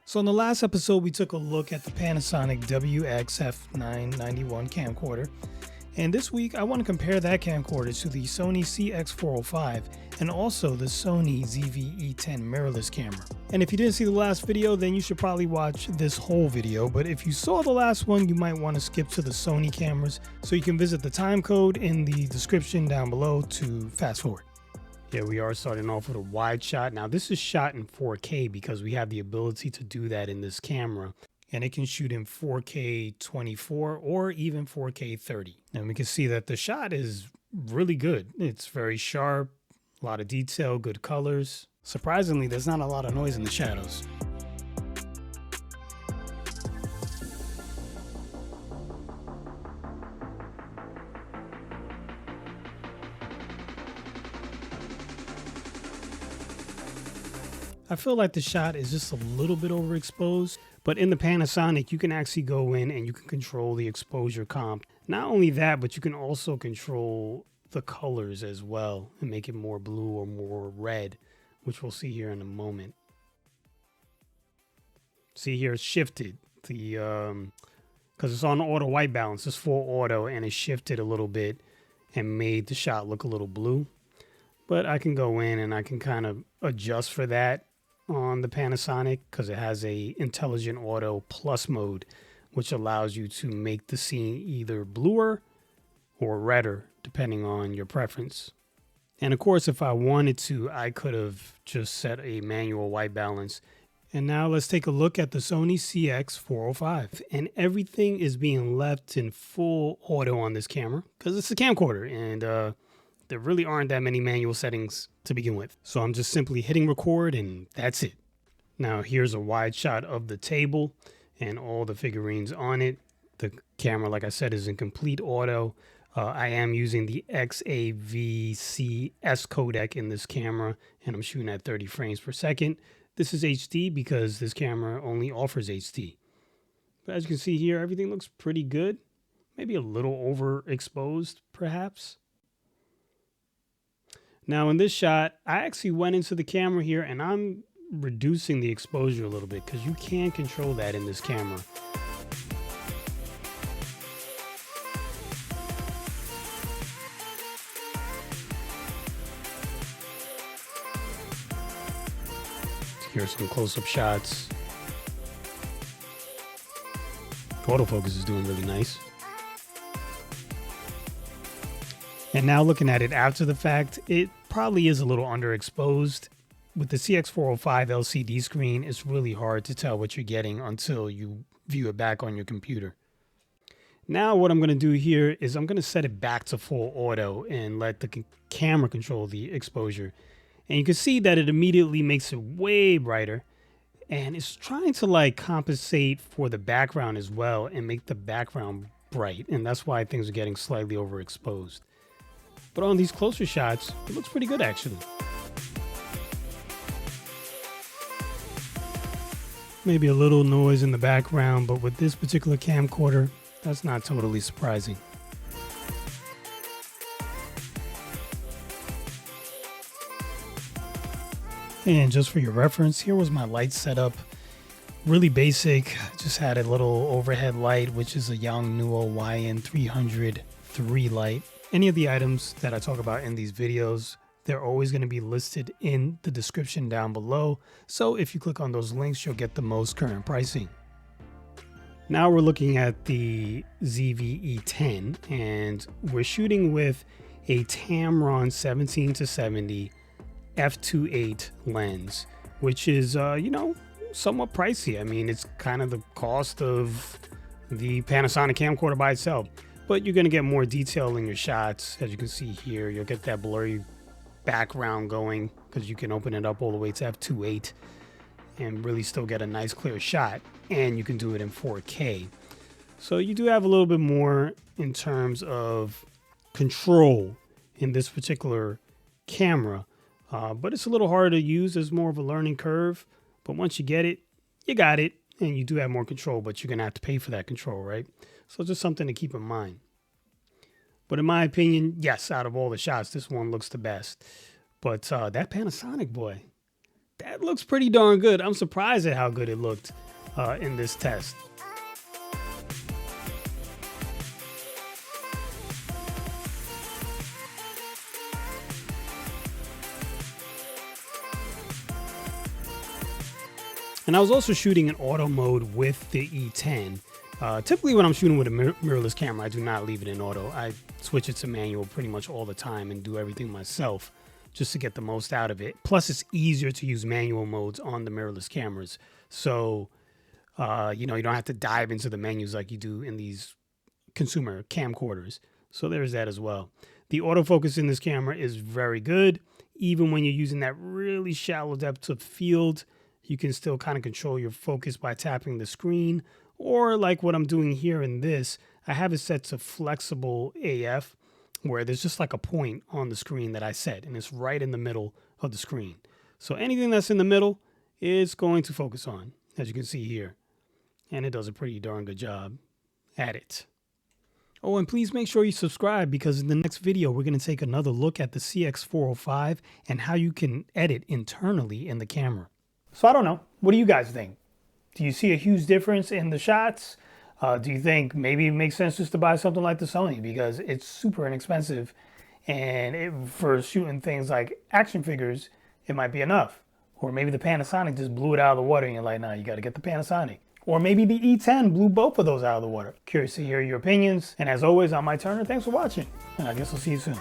So in the last episode, we took a look at the Panasonic WXF991 camcorder. And this week, I want to compare that camcorder to the Sony Cx405 and also the Sony ZV-E10 mirrorless camera. And if you didn't see the last video, then you should probably watch this whole video. But if you saw the last one, you might want to skip to the Sony cameras. So you can visit the time code in the description down below to fast forward. Here we are starting off with a wide shot. Now this is shot in 4K because we have the ability to do that in this camera. And it can shoot in 4K 24 or even 4K 30. And we can see that the shot is really good. It's very sharp, a lot of detail, good colors. Surprisingly, there's not a lot of noise in the shadows. I feel like the shot is just a little bit overexposed, but in the Panasonic, you can actually go in and you can control the exposure comp. Not only that, but you can also control the colors as well and make it more blue or more red, which we'll see here in a moment. See here, it's shifted. Because it's on auto white balance, it's full auto, and it shifted a little bit and made the shot look a little blue. But I can go in and I can kind of adjust for that on the Panasonic because it has a intelligent auto plus mode, which allows you to make the scene either bluer or redder depending on your preference. And of course, if I wanted to, I could have just set a manual white balance. And now let's take a look at the Sony Cx405, and everything is being left in full auto on this camera because it's a camcorder, and there really aren't that many manual settings to begin with. So I'm just simply hitting record and that's it. Now here's a wide shot of the table and all the figurines on it. The camera, like I said, is in complete auto. I am using the XAVC S codec in this camera, and I'm shooting at 30 frames per second. This is HD because this camera only offers HD. But as you can see here, everything looks pretty good. Maybe a little overexposed, perhaps. Now in this shot, I actually went into the camera here and I'm reducing the exposure a little bit because you can control that in this camera. Here's some close-up shots. Autofocus is doing really nice. And now looking at it after the fact, it probably is a little underexposed. With the Cx405 LCD screen, it's really hard to tell what you're getting until you view it back on your computer. Now what I'm going to do here is I'm going to set it back to full auto and let the camera control the exposure. And you can see that it immediately makes it way brighter. And it's trying to like compensate for the background as well and make the background bright. And that's why things are getting slightly overexposed. But on these closer shots, it looks pretty good actually. Maybe a little noise in the background, but with this particular camcorder, that's not totally surprising. And just for your reference, here was my light setup. Really basic, just had a little overhead light, which is a Yongnuo YN300 3 light. Any of the items that I talk about in these videos, they're always going to be listed in the description down below. So if you click on those links, you'll get the most current pricing. Now we're looking at the ZV-E10 and we're shooting with a Tamron 17-70 f2.8 lens, which is, somewhat pricey. I mean, it's kind of the cost of the Panasonic camcorder by itself. But you're going to get more detail in your shots. As you can see here, you'll get that blurry background going because you can open it up all the way to f2.8 and really still get a nice clear shot. And you can do it in 4K. So you do have a little bit more in terms of control in this particular camera. But it's a little harder to use. There's more of a learning curve. But once you get it, you got it. And you do have more control, but you're going to have to pay for that control, right? So just something to keep in mind. But in my opinion, yes, out of all the shots, this one looks the best. But that Panasonic boy, that looks pretty darn good. I'm surprised at how good it looked in this test. And I was also shooting in auto mode with the E10. Typically when I'm shooting with a mirrorless camera, I do not leave it in auto. I switch it to manual pretty much all the time and do everything myself just to get the most out of it. Plus it's easier to use manual modes on the mirrorless cameras. So, you know, you don't have to dive into the menus like you do in these consumer camcorders. So there's that as well. The autofocus in this camera is very good. Even when you're using that really shallow depth of field, you can still kind of control your focus by tapping the screen, or like what I'm doing here in this, I have it set to flexible AF, where there's just like a point on the screen that I set, and it's right in the middle of the screen. So anything that's in the middle is going to focus on, as you can see here. And it does a pretty darn good job at it. Oh, and please make sure you subscribe, because in the next video, we're going to take another look at the Cx405 and how you can edit internally in the camera. So I don't know. What do you guys think? Do you see a huge difference in the shots? Do you think maybe it makes sense just to buy something like the Sony, because it's super inexpensive, and for shooting things like action figures, it might be enough? Or maybe the Panasonic just blew it out of the water and you're like, nah, you got to get the Panasonic. Or maybe the E10 blew both of those out of the water. Curious to hear your opinions. And as always, I'm Mike Turner. Thanks for watching, and I guess I'll see you soon.